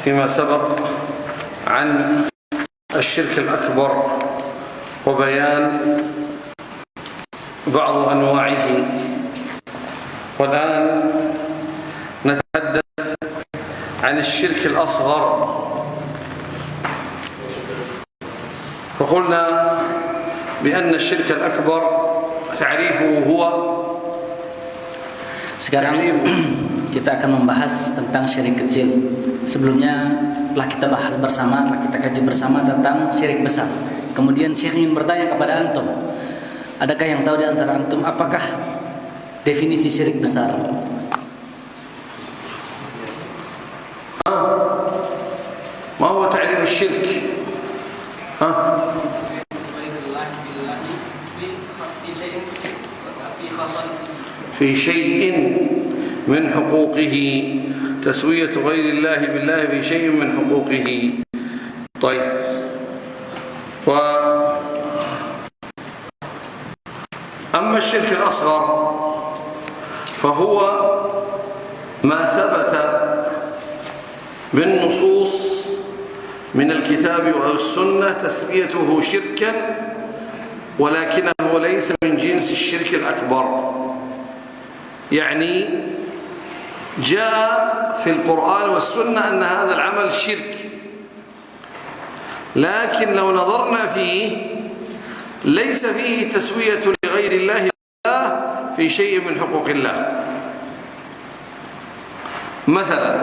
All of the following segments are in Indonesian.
فيما سبق عن الشرك الأكبر وبيان بعض أنواعه، والآن نتحدث عن الشرك الأصغر. فقلنا بأن الشرك الأكبر تعريفه هو. Sekarang kita akan membahas tentang syirik kecil. Sebelumnya telah kita bahas bersama, telah kita kaji bersama tentang syirik besar. Kemudian Syekh ingin bertanya kepada antum, adakah yang tahu di antara antum apakah definisi syirik besar? ما هو تعريف الشرك؟ في شيء من حقوقه، تسوية غير الله بالله في شيء من حقوقه. طيب، أما الشرك الأصغر فهو ما ثبت بالنصوص من الكتاب والسنة تسميته شركا، ولكنه ليس من جنس الشرك الأكبر. يعني جاء في القرآن والسنة أن هذا العمل شرك، لكن لو نظرنا فيه ليس فيه تسوية لغير الله في شيء من حقوق الله. مثلا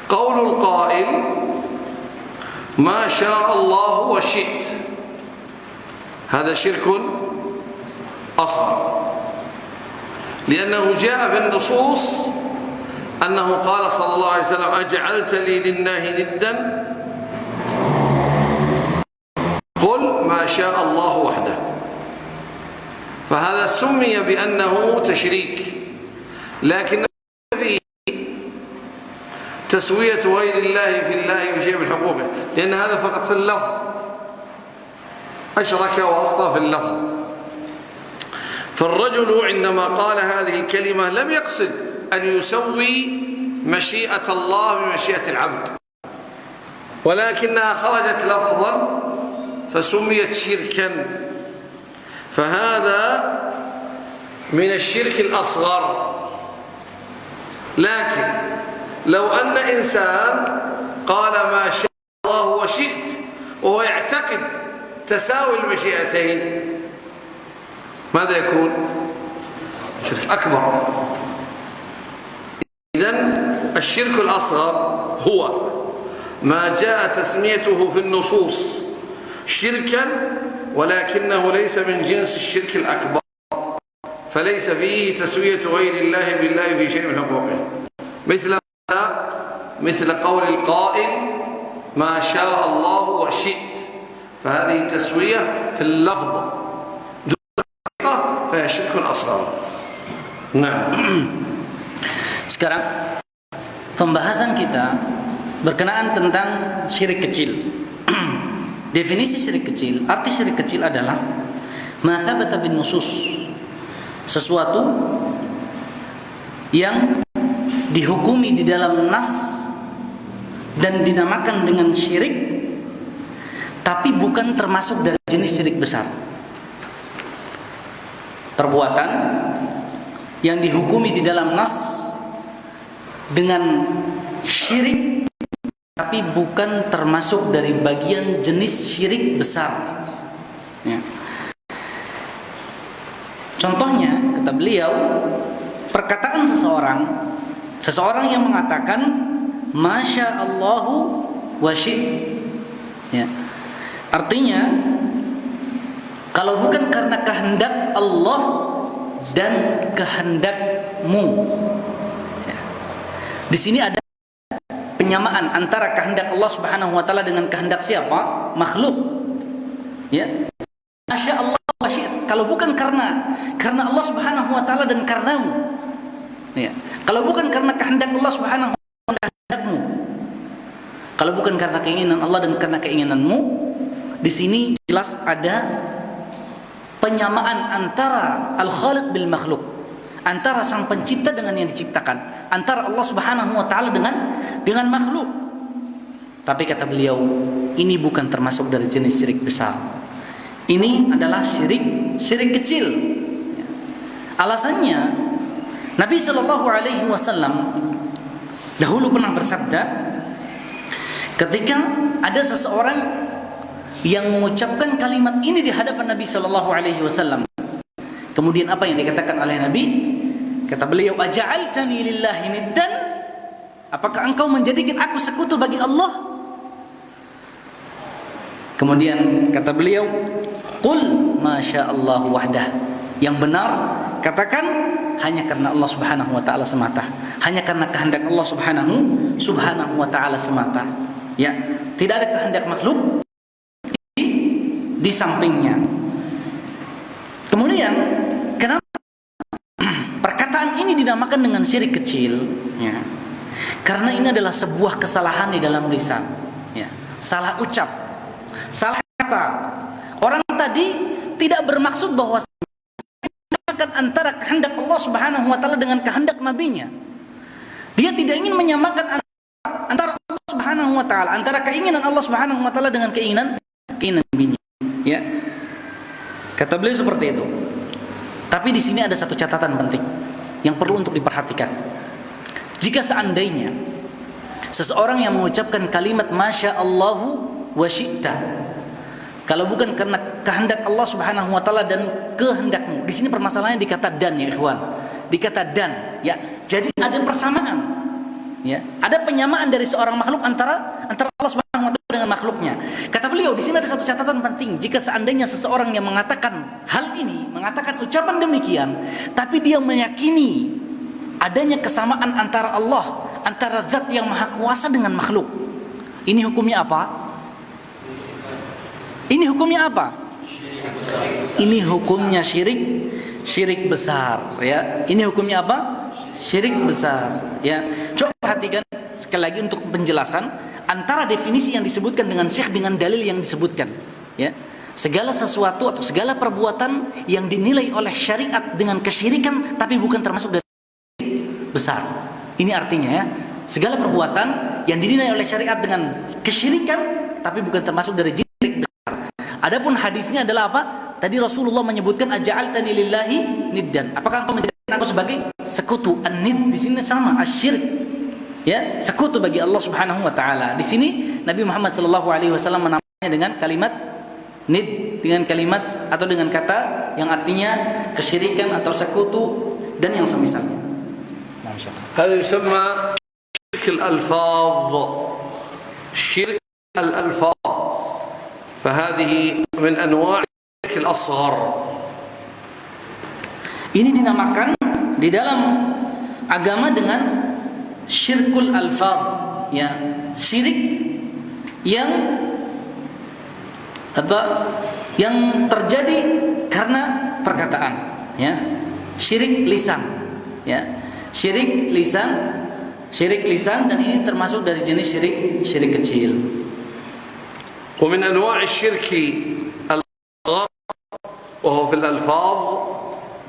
قول القائل ما شاء الله وشئت، هذا شرك أصغر، لأنه جاء في النصوص أنه قال صلى الله عليه وسلم أجعلت لي لله ندا قل ما شاء الله وحده، فهذا سمي بأنه تشريك، لكن فيه تسوية غير الله في الله بشيء من حقوقه، لأن هذا فقط في اللفظ، أشرك وأخطأ في اللفظ. فالرجل عندما قال هذه الكلمة لم يقصد أن يسوي مشيئة الله بمشيئة العبد، ولكنها خرجت لفظا فسميت شركا، فهذا من الشرك الأصغر. لكن لو أن إنسان قال ما شاء الله وشئت وهو يعتقد تساوي المشيئتين، ماذا يكون؟ شرك أكبر. إذن الشرك الأصغر هو ما جاء تسميته في النصوص شركا، ولكنه ليس من جنس الشرك الأكبر، فليس فيه تسوية غير الله بالله في شيء من حقوقه. مثل قول القائل ما شاء الله وشئت، فهذه تسوية في اللفظ دون حقيقة، فهي شرك أصغر. نعم. Sekarang pembahasan kita berkenaan tentang syirik kecil. Definisi syirik kecil, arti syirik kecil adalah ma thabata bin nusus, sesuatu yang dihukumi di dalam nas dan dinamakan dengan syirik, tapi bukan termasuk dari jenis syirik besar. Perbuatan yang dihukumi di dalam nas dengan syirik, tapi bukan termasuk dari bagian jenis syirik besar. Ya. Contohnya, kata beliau, perkataan seseorang yang mengatakan Masya Allahu wa syi'. Ya. Artinya, kalau bukan karena kehendak Allah dan kehendakmu. Ya. Di sini ada penyamaan antara kehendak Allah Subhanahu wa taala dengan kehendak siapa? Makhluk. Ya. Masya Allah wa syi'. Kalau bukan karena Allah Subhanahu wa taala dan karenamu. Ya. Kalau bukan karena kehendak Allah Subhanahu wa taala dan kehendakmu. Kalau bukan karena keinginan Allah dan karena keinginanmu, di sini jelas ada penyamaan antara al-khaliq bil makhluk, antara sang pencipta dengan yang diciptakan, antara Allah Subhanahu wa taala dengan dengan makhluk. Tapi kata beliau, ini bukan termasuk dari jenis syirik besar. Ini adalah syirik kecil. Alasannya, Nabi Shallallahu Alaihi Wasallam dahulu pernah bersabda, ketika ada seseorang yang mengucapkan kalimat ini di hadapan Nabi Shallallahu Alaihi Wasallam, kemudian apa yang dikatakan oleh Nabi? Kata beliau, aja'altani lillahi niddan? Apakah engkau menjadikan aku sekutu bagi Allah? Kemudian kata beliau, qul masya Allah wahdah. Yang benar katakan hanya karena Allah Subhanahu wa taala semata, hanya karena kehendak Allah Subhanahu wa taala semata. Ya, tidak ada kehendak makhluk di sampingnya. Kemudian kenapa perkataan ini dinamakan dengan syirik kecil? Ya. Karena ini adalah sebuah kesalahan di dalam lisan. Ya. Salah ucap, salah kata. Orang tadi tidak bermaksud bahwa antara kehendak Allah Subhanahu wa taala dengan kehendak nabinya. Dia tidak ingin menyamakan antara Allah Subhanahu wa taala, antara keinginan Allah Subhanahu wa taala dengan keinginan nabinya. Ya. Kata beliau seperti itu. Tapi di sini ada satu catatan penting yang perlu untuk diperhatikan. Jika seandainya seseorang yang mengucapkan kalimat masya Allahu wa syi'ta, kalau bukan karena kehendak Allah Subhanahu wa taala dan kehendakmu. Di sini permasalahannya dikata dan, ya ikhwan. Dikata dan, ya. Jadi ada persamaan. Ya. Ada penyamaan dari seorang makhluk antara Allah Subhanahu wa taala dengan makhluknya. Kata beliau, di sini ada satu catatan penting. Jika seandainya seseorang yang mengatakan hal ini, mengatakan ucapan demikian, tapi dia meyakini adanya kesamaan antara Allah, antara zat yang maha kuasa dengan makhluk. Ini hukumnya apa? Ini hukumnya apa? Ini hukumnya syirik besar, ya. Ini hukumnya apa? Syirik besar, ya. Coba perhatikan sekali lagi untuk penjelasan antara definisi yang disebutkan dengan syekh dengan dalil yang disebutkan, ya. Segala sesuatu atau segala perbuatan yang dinilai oleh syariat dengan kesyirikan tapi bukan termasuk dari syirik besar. Ini artinya, ya, segala perbuatan yang dinilai oleh syariat dengan kesyirikan tapi bukan termasuk dari syirik besar. Adapun hadisnya adalah apa? Tadi Rasulullah menyebutkan aja'altani lillahi niddan. Apakah engkau menjadikan aku sebagai sekutu? An-nid di sini sama asyirik. Ya, sekutu bagi Allah Subhanahu wa taala. Di sini Nabi Muhammad sallallahu alaihi wasallam menamainya dengan kalimat nid, dengan kalimat atau dengan kata yang artinya kesyirikan atau sekutu dan yang semisalnya. هذا يسمى شرك الألفاظ. شرك الألفاظ. فهذه من أنواع الشرك الأصغر. Ini dinamakan di dalam agama dengan syirkul alfaz, ya, syirik yang yang terjadi karena perkataan, ya, syirik lisan, ya, syirik lisan dan ini termasuk dari jenis syirik kecil. ومن أنواع الشرك الأصغر وهو في الألفاظ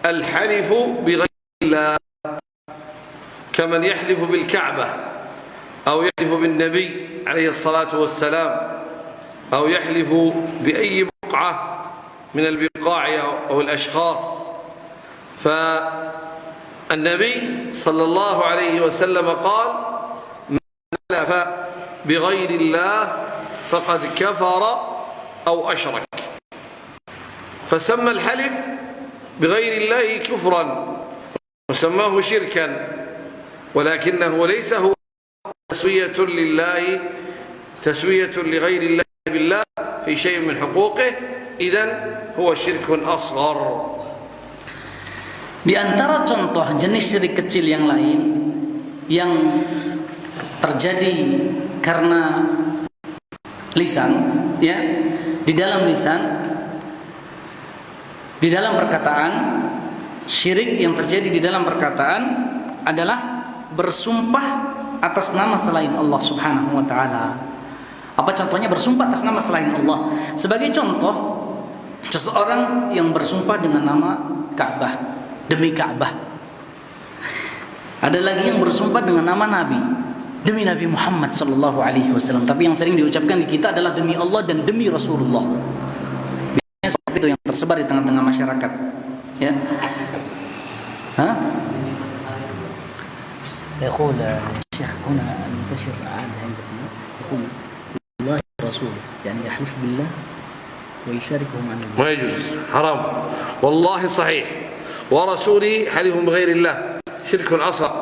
الحلف بغير الله، كمن يحلف بالكعبة أو يحلف بالنبي عليه الصلاة والسلام أو يحلف بأي بقعة من البقاع أو الأشخاص. فالنبي صلى الله عليه وسلم قال: من حلف بغير الله فقد كفر أو أشرك. فسمى الحلف بغير الله كفرا وسماه شركا، ولكنه ليس هو تسوية لله، تسوية لغير الله بالله في شيء من حقوقه، إذن هو شرك أصغر. Di antara contoh jenis syirik kecil yang lain yang terjadi karena lisan, ya, di dalam lisan, di dalam perkataan, syirik yang terjadi di dalam perkataan adalah bersumpah atas nama selain Allah Subhanahu wa taala. Apa contohnya bersumpah atas nama selain Allah? Sebagai contoh, seseorang yang bersumpah dengan nama Ka'bah, demi Ka'bah. Ada lagi yang bersumpah dengan nama Nabi, demi Nabi Muhammad sallallahu alaihi wasallam. Tapi yang sering diucapkan di kita adalah demi Allah dan demi Rasulullah. Biasanya seperti itu yang tersebar di tengah-tengah masyarakat. Ya. يقول الشيخ هنا انتشر عادة عندكم يقول الله ورسوله يعني يحلف بالله ويشاركهم عن الله. ما يجوز، حرام. والله صحيح. ورسوله حلف بغير الله شرك أصغر.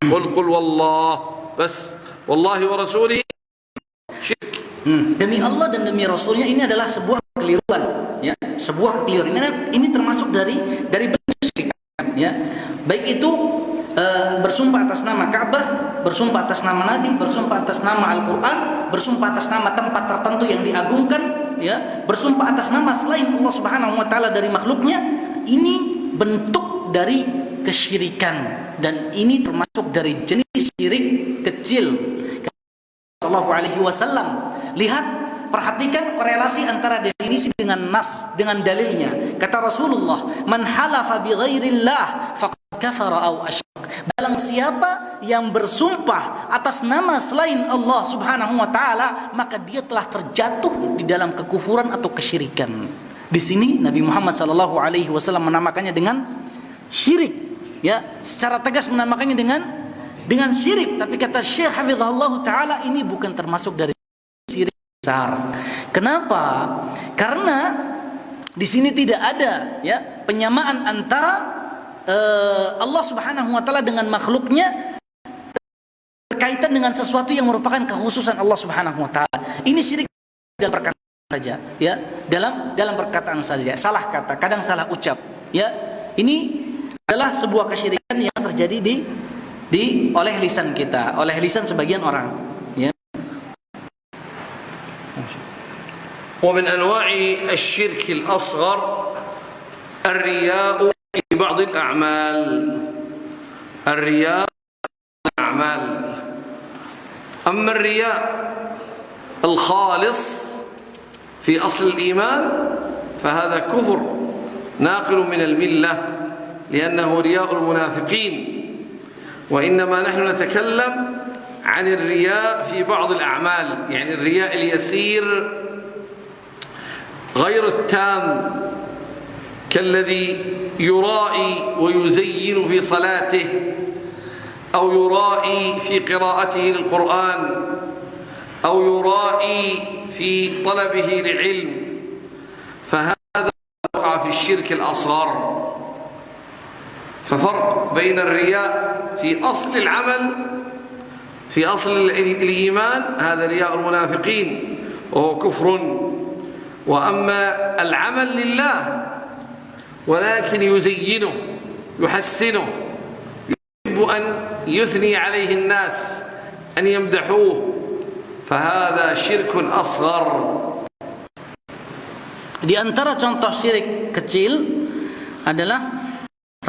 قل والله بس والله ورسوله شرك. Demi Allah dan demi Rasulnya ini adalah sebuah kekeliruan, ya, sebuah kekeliruan. Ini termasuk dari bentuk syirik, ya. Baik itu bersumpah atas nama Ka'bah, bersumpah atas nama Nabi, bersumpah atas nama Al-Quran, bersumpah atas nama tempat tertentu yang diagungkan, ya, bersumpah atas nama selain Allah Subhanahu wa taala dari makhluknya. Ini bentuk dari kesyirikan dan ini termasuk dari jenis syirik kecil. Sallallahu alaihi wasallam. Lihat, perhatikan korelasi antara definisi dengan nas, dengan dalilnya. Kata Rasulullah, "Man halafa bi ghairillah faqad kafara aw asyrak." Barang siapa yang bersumpah atas nama selain Allah Subhanahu wa taala, maka dia telah terjatuh di dalam kekufuran atau kesyirikan. Di sini Nabi Muhammad sallallahu alaihi wasallam menamakannya dengan syirik, ya, secara tegas menamakannya dengan syirik. Tapi kata Syekh hafizahullah taala, ini bukan termasuk dari syirik besar. Kenapa? Karena di sini tidak ada, ya, penyamaan antara Allah Subhanahu wa taala dengan makhluknya berkaitan dengan sesuatu yang merupakan kekhususan Allah Subhanahu wa taala. Ini syirik dalam perkataan saja, ya, dalam perkataan saja, salah kata, kadang salah ucap, ya. Ini adalah sebuah kesyirikan yang terjadi di oleh lisan kita, oleh lisan sebagian orang, ya. ومن أنواع الشرك الأصغر الرياء في بعض الأعمال. الرياء الأعمال. أما الرياء الخالص في أصل الإيمان فهذا كفر ناقل من الملة لأنه رياء المنافقين. وإنما نحن نتكلم عن الرياء في بعض الأعمال، يعني الرياء اليسير غير التام كالذي يرائي ويزين في صلاته أو يرائي في قراءته للقرآن أو يرائي في طلبه للعلم، فهذا وقع في الشرك الأصغر. ففرق بين الرياء في أصل العمل، في أصل الإيمان، هذا رياء المنافقين وهو كفر. وأما العمل لله ولكن يزينه يحسنه، يحب أن يثني عليه الناس أن يمدحوه، فهذا شرك أصغر. Di antara contoh syirik kecil adalah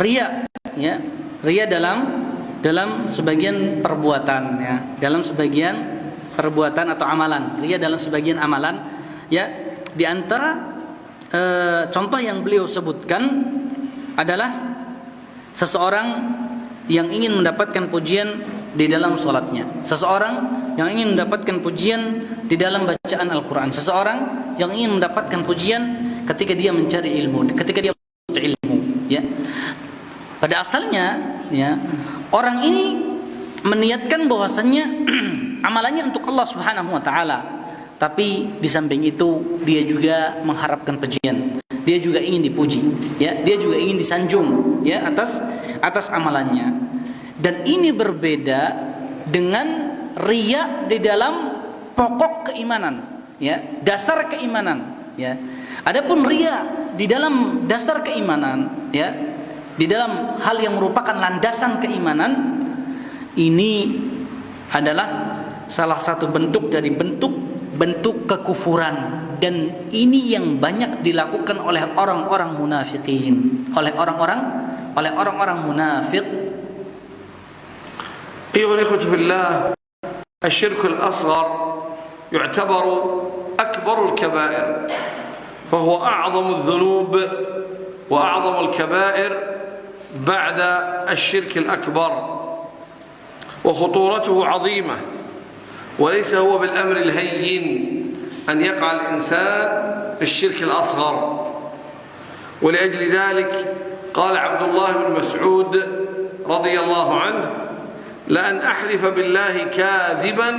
riya, ya. Riya dalam sebagian perbuatan, ya, dalam sebagian perbuatan atau amalan. Riya dalam sebagian amalan, ya. Di antara contoh yang beliau sebutkan adalah seseorang yang ingin mendapatkan pujian di dalam sholatnya, seseorang yang ingin mendapatkan pujian di dalam bacaan Al-Quran, seseorang yang ingin mendapatkan pujian ketika dia mencari ilmu, ketika dia menuntut ilmu, ya. Pada asalnya, ya, orang ini meniatkan bahwasannya amalannya untuk Allah Subhanahu wa taala. Tapi di samping itu dia juga mengharapkan pujian. Dia juga ingin dipuji, ya. Dia juga ingin disanjung, ya, atas amalannya. Dan ini berbeda dengan riya di dalam pokok keimanan, ya, dasar keimanan, ya. Adapun riya di dalam dasar keimanan, ya, di dalam hal yang merupakan landasan keimanan, ini adalah salah satu bentuk dari bentuk kekufuran, dan ini yang banyak dilakukan oleh orang-orang munafikin, oleh orang-orang munafik. أيها الإخوة في الله، الشرك الأصغر يعتبر أكبر الكبائر، فهو أعظم الذنوب وأعظم الكبائر بعد الشرك الأكبر، وخطورته عظيمة. وليس هو بالأمر الهين أن يقع الإنسان في الشرك الأصغر. ولأجل ذلك قال عبد الله بن مسعود رضي الله عنه: لأن أحلف بالله كاذبا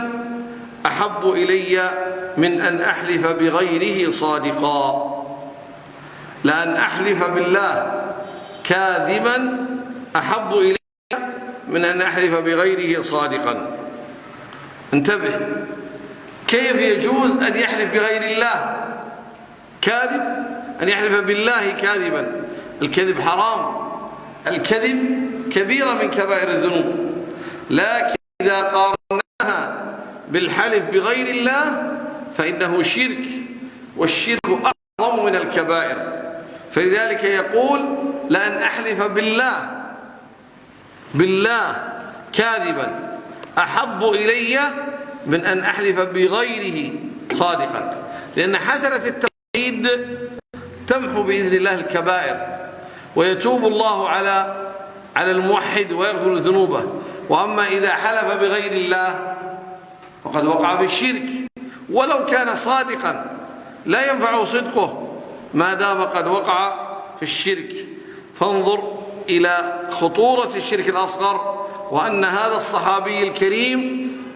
أحب إلي من أن أحلف بغيره صادقا. لأن أحلف بالله كاذبا أحب إلي من أن أحلف بغيره صادقا. انتبه، كيف يجوز أن يحلف بغير الله كاذب؟ أن يحلف بالله كاذبا. الكذب حرام، الكذب كبيرة من كبائر الذنوب، لكن إذا قارناها بالحلف بغير الله فإنه شرك، والشرك أعظم من الكبائر. فلذلك يقول: لأن أحلف بالله كاذبا أحب إلي من أن أحلف بغيره صادقا، لأن حسنة التوحيد تمحو بإذن الله الكبائر، ويتوب الله على الموحد ويغفر ذنوبه. وأما إذا حلف بغير الله فقد وقع في الشرك، ولو كان صادقا لا ينفع صدقه ما دام قد وقع في الشرك. فانظر إلى خطورة الشرك الأصغر، وأن هذا الصحابي الكريم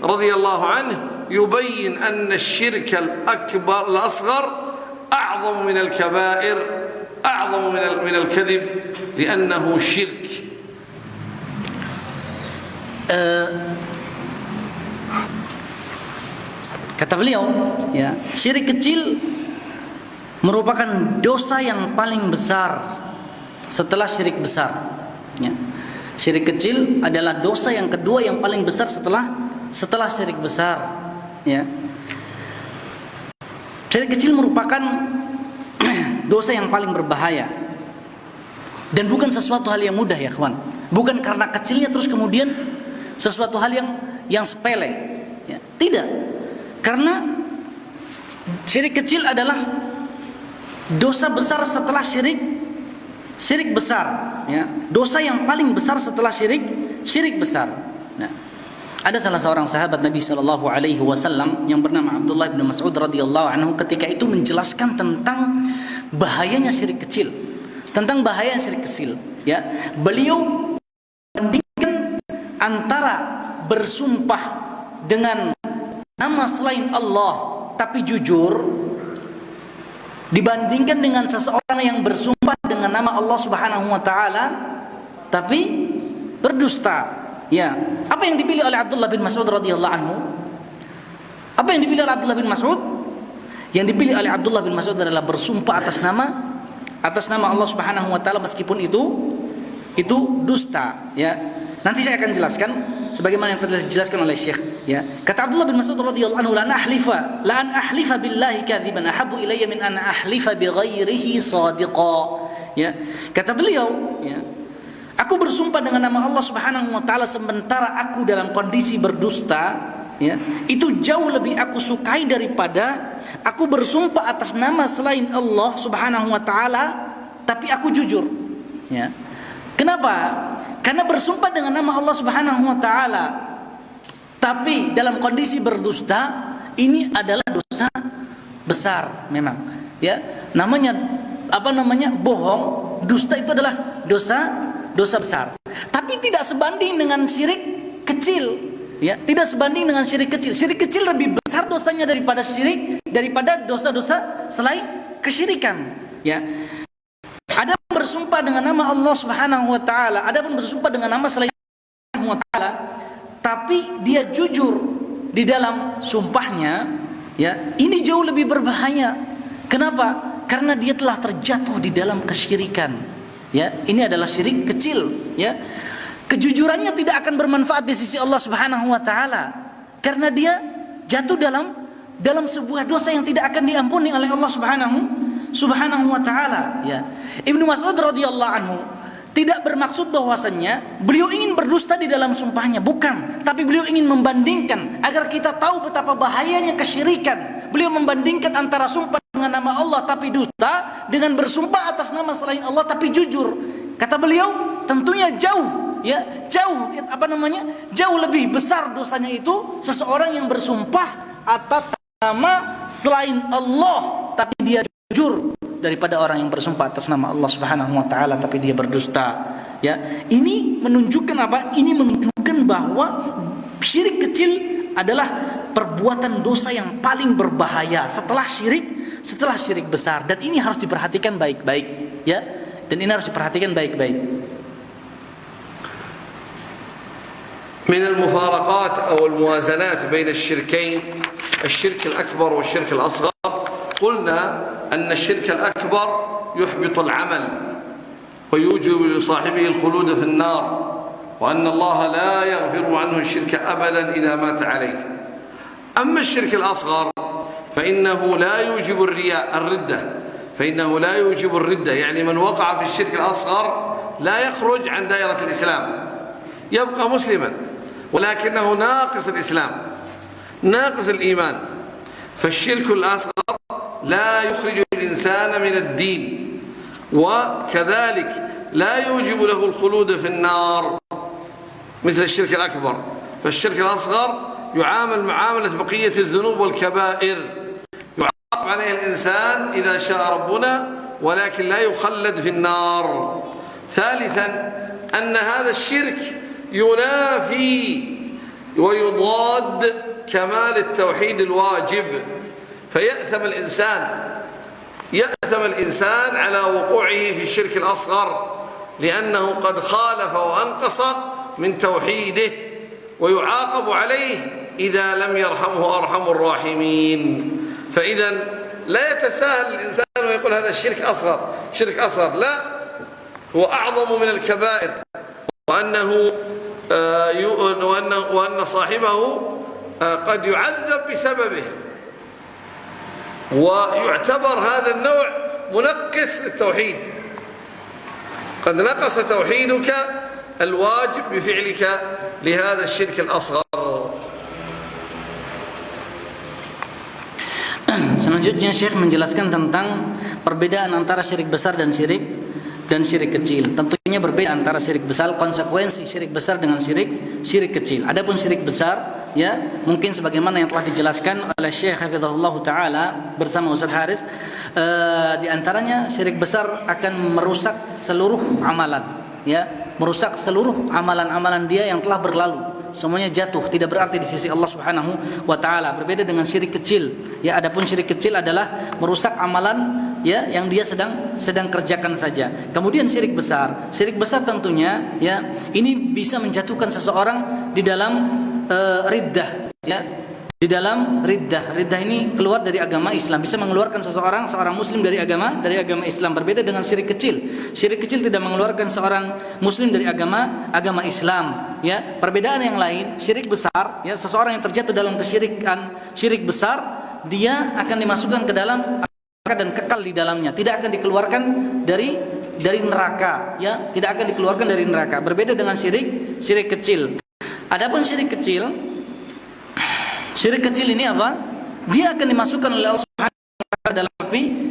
رضي الله عنه يبين أن الشرك الأصغر أعظم من الكبائر، أعظم من الكذب، لأنه شرك. Kata beliau, ya, syirik kecil merupakan dosa yang paling besar setelah syirik besar. Ya. Syirik kecil adalah dosa yang kedua yang paling besar setelah syirik besar. Ya. Syirik kecil merupakan dosa yang paling berbahaya, dan bukan sesuatu hal yang mudah, ya kawan. Bukan karena kecilnya terus kemudian sesuatu hal yang sepele. Ya. Tidak. Karena syirik kecil adalah dosa besar setelah syirik besar, ya. Dosa yang paling besar setelah syirik besar. Nah, ada salah seorang sahabat Nabi sallallahu alaihi wasallam yang bernama Abdullah bin Mas'ud radhiyallahu anhu, ketika itu menjelaskan tentang bahayanya syirik kecil, ya. Beliau membandingkan antara bersumpah dengan nama selain Allah tapi jujur, dibandingkan dengan seseorang yang bersumpah dengan nama Allah Subhanahu wa taala tapi berdusta. Ya, apa yang dipilih oleh Abdullah bin Mas'ud radhiyallahu anhu? Apa yang dipilih oleh Abdullah bin Mas'ud? Yang dipilih oleh Abdullah bin Mas'ud adalah bersumpah atas nama Allah Subhanahu wa taala meskipun itu dusta, ya. Nanti saya akan jelaskan sebagaimana yang telah dijelaskan oleh Syekh, ya. Kata Abdullah bin Mas'ud radhiyallahu anhu, la an ahlifa billahi kadziban ahabbu ilayya min an ahlifa bighairihi shadiqa. Ya. Kata beliau, ya, aku bersumpah dengan nama Allah Subhanahu wa taala sementara aku dalam kondisi berdusta, ya, itu jauh lebih aku sukai daripada aku bersumpah atas nama selain Allah Subhanahu wa taala tapi aku jujur, ya. Kenapa? Karena bersumpah dengan nama Allah Subhanahu wa taala tapi dalam kondisi berdusta ini adalah dosa besar memang, ya. Namanya bohong, dusta itu adalah dosa besar. Tapi tidak sebanding dengan syirik kecil, ya. Tidak sebanding dengan syirik kecil. Syirik kecil lebih besar dosanya daripada dosa-dosa selain kesyirikan, ya. Ada bersumpah dengan nama Allah Subhanahu wa taala, ada pun bersumpah dengan nama selain Allah Subhanahu wa taala, tapi dia jujur di dalam sumpahnya, ya. Ini jauh lebih berbahaya. Kenapa? Karena dia telah terjatuh di dalam kesyirikan, ya. Ini adalah syirik kecil, ya. Kejujurannya tidak akan bermanfaat di sisi Allah Subhanahu wa taala karena dia jatuh dalam sebuah dosa yang tidak akan diampuni oleh Allah Subhanahu wa taala, ya. Ibnu Mas'ud radhiyallahu anhu tidak bermaksud bahwasannya beliau ingin berdusta di dalam sumpahnya, bukan, tapi beliau ingin membandingkan agar kita tahu betapa bahayanya kesyirikan. Beliau membandingkan antara sumpah dengan nama Allah tapi dusta dengan bersumpah atas nama selain Allah tapi jujur. Kata beliau, tentunya jauh ya jauh jauh lebih besar dosanya itu seseorang yang bersumpah atas nama selain Allah tapi dia jujur, daripada orang yang bersumpah atas nama Allah Subhanahu wa taala tapi dia berdusta. Ya, ini menunjukkan apa? Ini menunjukkan bahwa syirik kecil adalah perbuatan dosa yang paling berbahaya setelah syirik besar, dan ini harus diperhatikan baik-baik, ya. Dan ini harus diperhatikan baik-baik. من المفارقات أو الموازنات بين الشركين الشرك الأكبر والشرك الأصغر قلنا أن الشرك الأكبر يحبط العمل ويوجب لصاحبه الخلود في النار، وأن الله لا يغفر عنه الشرك أبدا إذا مات عليه. أما الشرك الأصغر فإنه لا يوجب الردة، فإنه لا يوجب الردة، يعني من وقع في الشرك الأصغر لا يخرج عن دائرة الإسلام، يبقى مسلما ولكنه ناقص الإسلام ناقص الإيمان. فالشرك الأصغر لا يخرج الإنسان من الدين، وكذلك لا يوجب له الخلود في النار مثل الشرك الأكبر. فالشرك الأصغر يعامل معاملة بقية الذنوب والكبائر، يعاقب عليه الإنسان إذا شاء ربنا ولكن لا يخلد في النار. ثالثا أن هذا الشرك ينافي ويضاد كمال التوحيد الواجب، فيأثم الإنسان على وقوعه في الشرك الأصغر لأنه قد خالف وأنقص من توحيده، ويعاقب عليه إذا لم يرحمه أرحم الراحمين. فإذا لا يتساهل الإنسان ويقول هذا الشرك شرك أصغر، لا، هو أعظم من الكبائر، وأن صاحبه قد يعذب بسببه، ويعتبر هذا النوع منقص للتوحيد، قد نقص توحيدك الواجب بفعلك لهذا الشرك الأصغر. Selanjutnya Syekh menjelaskan tentang perbedaan antara syirik besar dan syirik kecil. Tentunya berbeda antara syirik besar, konsekuensi syirik besar dengan syirik kecil. Adapun syirik besar, ya, mungkin sebagaimana yang telah dijelaskan oleh Syekh Hafizahullah Ta'ala bersama Ustaz Haris, di antaranya syirik besar akan merusak seluruh amalan, ya, merusak seluruh amalan-amalan dia yang telah berlalu. Semuanya jatuh, tidak berarti di sisi Allah Subhanahu wa taala. Berbeda dengan syirik kecil. Ya, adapun syirik kecil adalah merusak amalan, ya, yang dia sedang kerjakan saja. Kemudian syirik besar tentunya, ya, ini bisa menjatuhkan seseorang di dalam riddah, ya. Di dalam riddah ini keluar dari agama Islam, bisa mengeluarkan seorang muslim dari agama Islam. Berbeda dengan syirik kecil. Syirik kecil tidak mengeluarkan seorang muslim dari agama Islam, ya. Perbedaan yang lain, syirik besar, ya, seseorang yang terjatuh dalam kesyirikan syirik besar, dia akan dimasukkan ke dalam neraka dan kekal di dalamnya, tidak akan dikeluarkan dari neraka, ya, tidak akan dikeluarkan dari neraka. Berbeda dengan syirik kecil. Adapun syirik kecil ini apa? Dia akan dimasukkan oleh Allah Subhanahu wa taala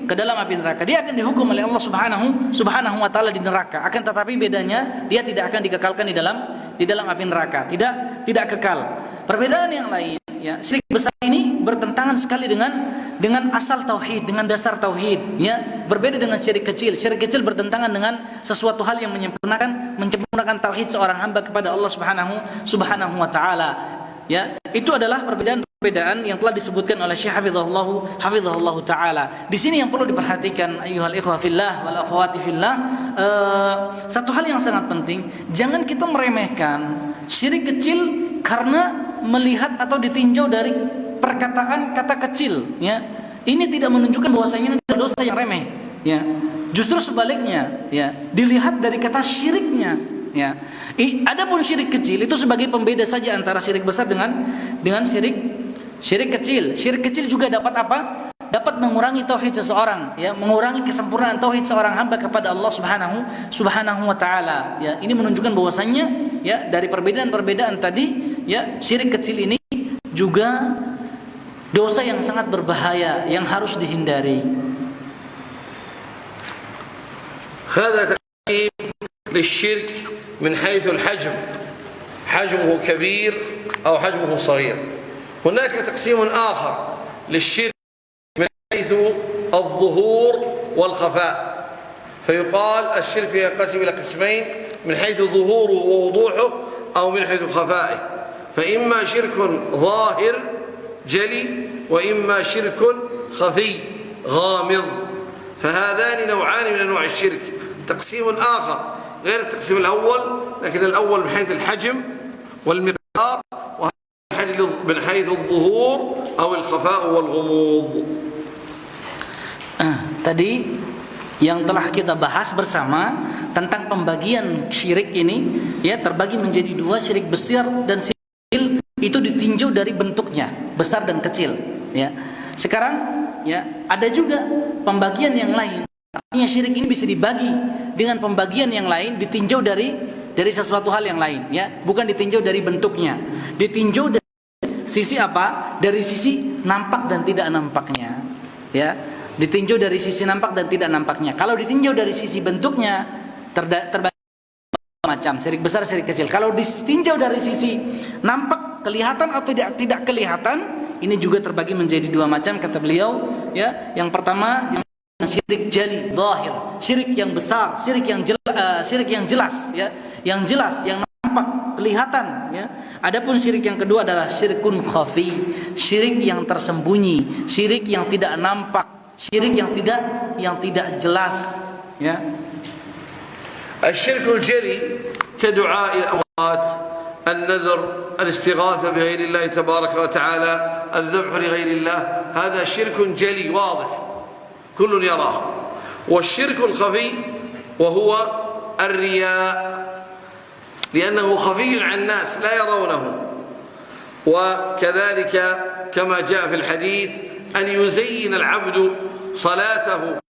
ke dalam api neraka. Dia akan dihukum oleh Allah Subhanahu wa taala di neraka. Akan tetapi bedanya, dia tidak akan dikekalkan di dalam api neraka. Tidak kekal. Perbedaan yang lain, ya, syirik besar ini bertentangan sekali dengan asal tauhid, dengan dasar tauhid, ya. Berbeda dengan syirik kecil. Syirik kecil bertentangan dengan sesuatu hal yang menyempurnakan tauhid seorang hamba kepada Allah Subhanahu wa taala. Ya, itu adalah perbedaan yang telah disebutkan oleh Syekh Hafizahullah Ta'ala. Di sini yang perlu diperhatikan, ayyuhal ikhwah fillah wal akhwati fillah, satu hal yang sangat penting, jangan kita meremehkan syirik kecil karena melihat atau ditinjau dari perkataan kata kecil, ya. Ini tidak menunjukkan bahwasanya itu dosa yang remeh, ya. Justru sebaliknya, ya, dilihat dari kata syiriknya, ya. Adapun syirik kecil itu sebagai pembeda saja antara syirik besar dengan syirik kecil. Syirik kecil juga dapat apa? Dapat mengurangi tauhid seseorang, ya, mengurangi kesempurnaan tauhid seorang hamba kepada Allah Subhanahu wa taala. Ya, ini menunjukkan bahwasannya, ya, dari perbedaan-perbedaan tadi, ya, syirik kecil ini juga dosa yang sangat berbahaya yang harus dihindari. هذا تقسيم للشرك من حيث الحجم، حجمه كبير أو حجمه صغير. هناك تقسيم آخر للشرك من حيث الظهور والخفاء، فيقال الشرك ينقسم إلى قسمين: من حيث ظهوره ووضوحه أو من حيث خفائه. فإما شرك ظاهر جلي، وإما شرك خفي غامض. فهذان نوعان من أنواع الشرك، تقسيم آخر غير التقسيم الأول، لكن الأول من حيث الحجم والمقدار، وهذا من حيث الظهور أو الخفاء والغموض. Tadi yang telah kita bahas bersama tentang pembagian syirik ini, ya, terbagi menjadi dua: syirik besar dan syirik kecil. Itu ditinjau dari bentuknya, besar dan kecil, ya. Sekarang, ya, ada juga pembagian yang lain. Artinya syirik ini bisa dibagi dengan pembagian yang lain, ditinjau dari sesuatu hal yang lain, ya. Bukan ditinjau dari bentuknya, ditinjau dari sisi apa? Dari sisi nampak dan tidak nampaknya, ya. Ditinjau dari sisi nampak dan tidak nampaknya. Kalau ditinjau dari sisi bentuknya, terbagi macam: syirik besar, syirik kecil. Kalau ditinjau dari sisi nampak, kelihatan atau tidak kelihatan, ini juga terbagi menjadi dua macam, kata beliau, ya. Yang pertama syirik jali, zahir, syirik yang besar, syirik yang jelas, ya, yang jelas, yang nampak, kelihatan, ya. Adapun syirik yang kedua adalah syirkun khafi, syirik yang tersembunyi, syirik yang tidak nampak, syirik yang tidak jelas, ya. الشرك الجلي كدعاء الأموات، النذر، الاستغاثة بغير الله تبارك وتعالى، الذبح لغير الله، هذا شرك جلي واضح كل يراه. والشرك الخفي وهو الرياء، لأنه خفي عن الناس لا يرونه. وكذلك كما جاء في الحديث أن يزين العبد صلاته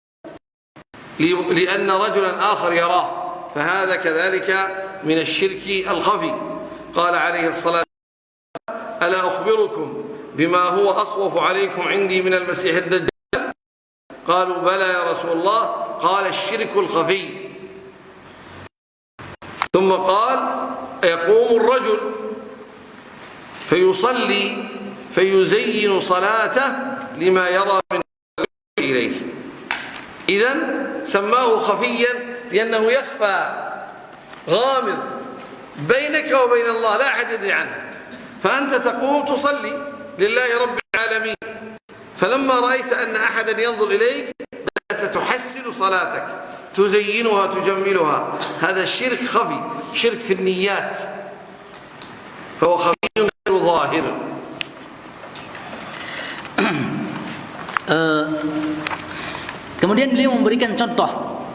لأن رجلا آخر يراه، فهذا كذلك من الشرك الخفي. قال عليه الصلاة والسلام: ألا أخبركم بما هو أخوف عليكم عندي من المسيح الدجال؟ قالوا: بلى يا رسول الله. قال: الشرك الخفي. ثم قال: يقوم الرجل فيصلي فيزين صلاته لما يرى من إليه. إذن سماه خفيا لأنه يخفى، غامض بينك وبين الله، لا أحد يدري عنه. فأنت تقوم تصلي لله رب العالمين، فلما رأيت أن أحدا ينظر إليك بدأت تحسن صلاتك، تزينها، تجملها. هذا الشرك خفي، شرك في النيات، فهو خفي غير ظاهر. Kemudian beliau memberikan contoh,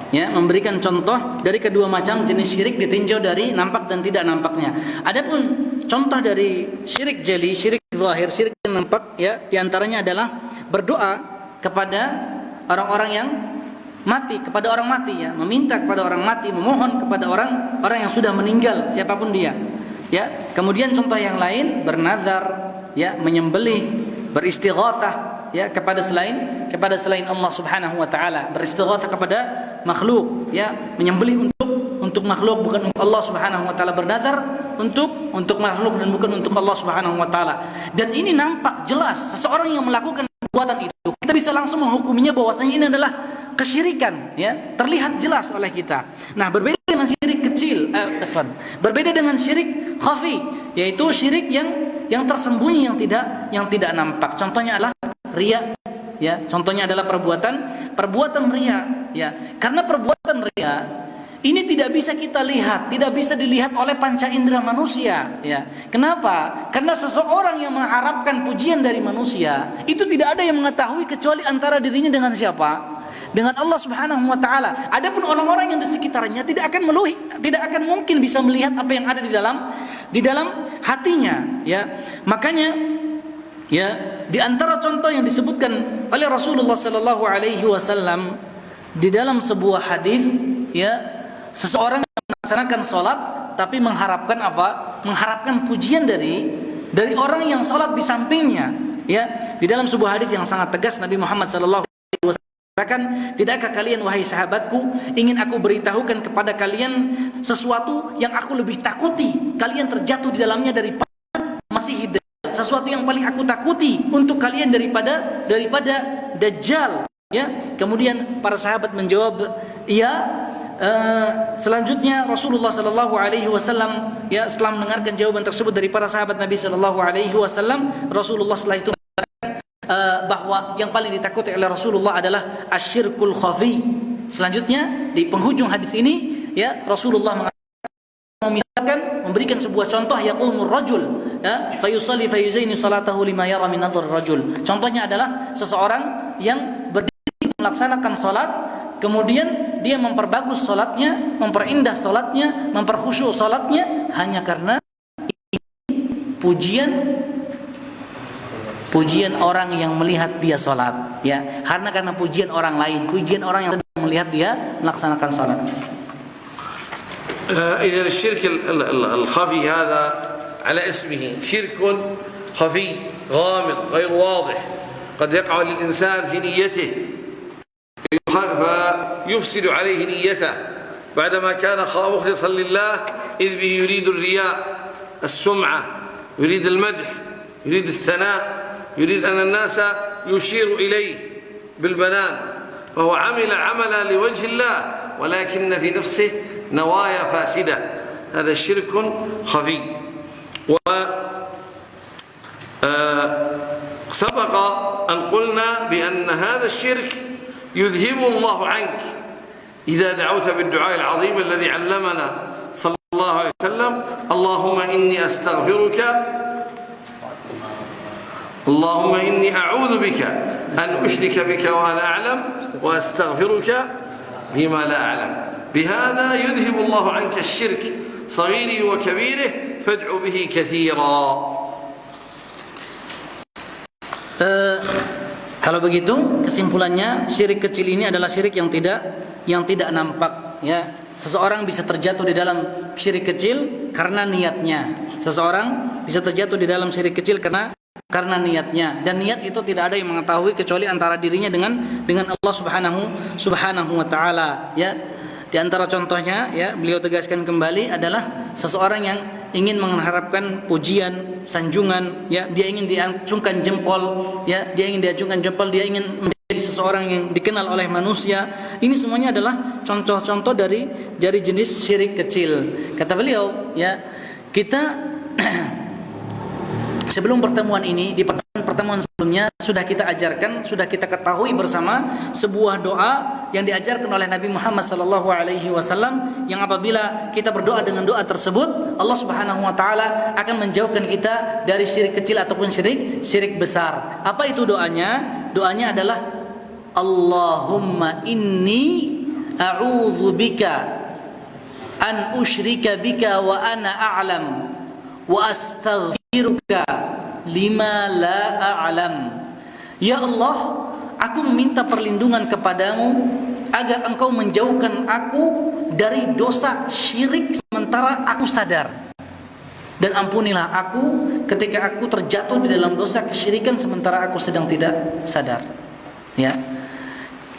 ya, memberikan contoh dari kedua macam jenis syirik ditinjau dari nampak dan tidak nampaknya. Adapun contoh dari syirik jali, syirik zahir, syirik yang nampak, ya, diantaranya adalah berdoa kepada orang-orang yang mati, kepada orang mati, ya, meminta kepada orang mati, memohon kepada orang yang sudah meninggal, siapapun dia, ya. Kemudian contoh yang lain bernazar, ya, menyembelih, beristighatsah, ya, kepada selain Allah Subhanahu wa taala, beristighatsah kepada makhluk, ya, menyembelih untuk makhluk bukan untuk Allah Subhanahu wa taala, bernazar untuk makhluk dan bukan untuk Allah Subhanahu wa taala. Dan ini nampak jelas seseorang yang melakukan perbuatan itu, kita bisa langsung menghukuminya bahwasanya ini adalah kesyirikan, ya, terlihat jelas oleh kita. Nah, berbeda dengan syirik kecil, berbeda dengan syirik khafi, yaitu syirik yang tersembunyi, yang tidak nampak. Contohnya adalah riya, ya, contohnya adalah perbuatan riya, ya. Karena perbuatan riya ini tidak bisa kita lihat, tidak bisa dilihat oleh panca indera manusia, ya. Kenapa? Karena seseorang yang mengharapkan pujian dari manusia itu tidak ada yang mengetahui kecuali antara dirinya dengan siapa? Dengan Allah Subhanahu wa taala. Adapun orang-orang yang di sekitarnya tidak akan mungkin bisa melihat apa yang ada di dalam hatinya, ya. Makanya, ya, di antara contoh yang disebutkan oleh Rasulullah sallallahu alaihi wasallam di dalam sebuah hadis, ya, seseorang yang melaksanakan salat tapi mengharapkan apa? Mengharapkan pujian dari orang yang salat di sampingnya, ya. Di dalam sebuah hadis yang sangat tegas Nabi Muhammad sallallahu alaihi wasallam katakan, tidakkah kalian wahai sahabatku ingin aku beritahukan kepada kalian sesuatu yang aku lebih takuti kalian terjatuh di dalamnya daripada Masih Dajjal, sesuatu yang paling aku takuti untuk kalian daripada Dajjal, ya. Kemudian para sahabat menjawab, iya. Selanjutnya Rasulullah sallallahu alaihi wasallam, ya, setelah mendengarkan jawaban tersebut dari para sahabat Nabi sallallahu alaihi wasallam, Rasulullah setelah itu bahwa yang paling ditakuti oleh Rasulullah adalah asyirkul khafi. Selanjutnya di penghujung hadis ini, ya, Rasulullah memberikan sebuah contoh, yaqumur rajul, ya, fayusalli fayuzaini salatahu lima yara min nadhar rajul. Contohnya adalah seseorang yang berdiri melaksanakan salat, kemudian dia memperbagus salatnya, memperindah salatnya, memperkhusyuk salatnya hanya karena pujian orang yang melihat dia salat, ya, karena pujian orang lain, pujian orang yang sedang melihat dia melaksanakan salat. إذا الشرك الخفي هذا على اسمه شرك خفي غامض غير واضح، قد يقع للإنسان في نيته فيفسد عليه نيته بعدما كان مخلصا لله، إذ به يريد الرياء، السمعة، يريد المدح، يريد الثناء، يريد أن الناس يشير إليه بالبنان، فهو عمل عملا لوجه الله ولكن في نفسه نوايا فاسدة. هذا شرك خفي. وسبق أن قلنا بأن هذا الشرك يذهب الله عنك إذا دعوت بالدعاء العظيم الذي علمنا صلى الله عليه وسلم: اللهم إني أستغفرك، اللهم إني أعوذ بك أن أشرك بك وأنا أعلم وأستغفرك لما لا أعلم. بهذا يذهب الله عنك الشرك صغيره وكبيره فادع به كثيرا. Kalau begitu kesimpulannya, syirik kecil ini adalah syirik yang tidak nampak, ya. Seseorang bisa terjatuh di dalam syirik kecil karena niatnya. Seseorang bisa terjatuh di dalam syirik kecil karena niatnya, dan niat itu tidak ada yang mengetahui kecuali antara dirinya dengan Allah Subhanahu wa taala, ya. Di antara contohnya, ya, beliau tegaskan kembali adalah seseorang yang ingin mengharapkan pujian, sanjungan, ya, dia ingin diacungkan jempol, ya, dia ingin menjadi seseorang yang dikenal oleh manusia. Ini semuanya adalah contoh-contoh dari jenis syirik kecil. Kata beliau, ya, kita sebelum pertemuan ini, di pertemuan sebelumnya sudah kita ajarkan, sudah kita ketahui bersama sebuah doa yang diajarkan oleh Nabi Muhammad SAW, yang apabila kita berdoa dengan doa tersebut, Allah Subhanahu wa taala akan menjauhkan kita dari syirik kecil ataupun syirik besar. Apa itu doanya? Doanya adalah Allahumma inni a'udzu bika an usyrika bika wa ana a'lam wa astaghfiruka lima la a'lam. Ya Allah, aku meminta perlindungan kepadamu agar engkau menjauhkan aku dari dosa syirik sementara aku sadar, dan ampunilah aku ketika aku terjatuh di dalam dosa kesyirikan sementara aku sedang tidak sadar. Ya,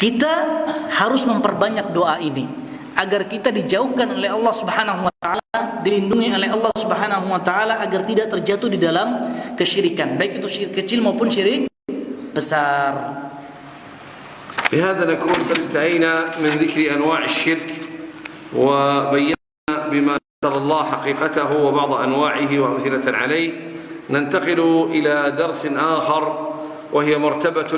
kita harus memperbanyak doa ini agar kita dijauhkan oleh Allah Subhanahu wa taala, dilindungi oleh Allah Subhanahu wa taala agar tidak terjatuh di dalam kesyirikan, baik itu syirik kecil maupun syirik besar. بهذا نكون قد انتهينا من ذكر أنواع الشرك وبينا بما ذكر الله حقيقته وبعض أنواعه وأمثلة عليه. ننتقل إلى درس آخر وهي مرتبة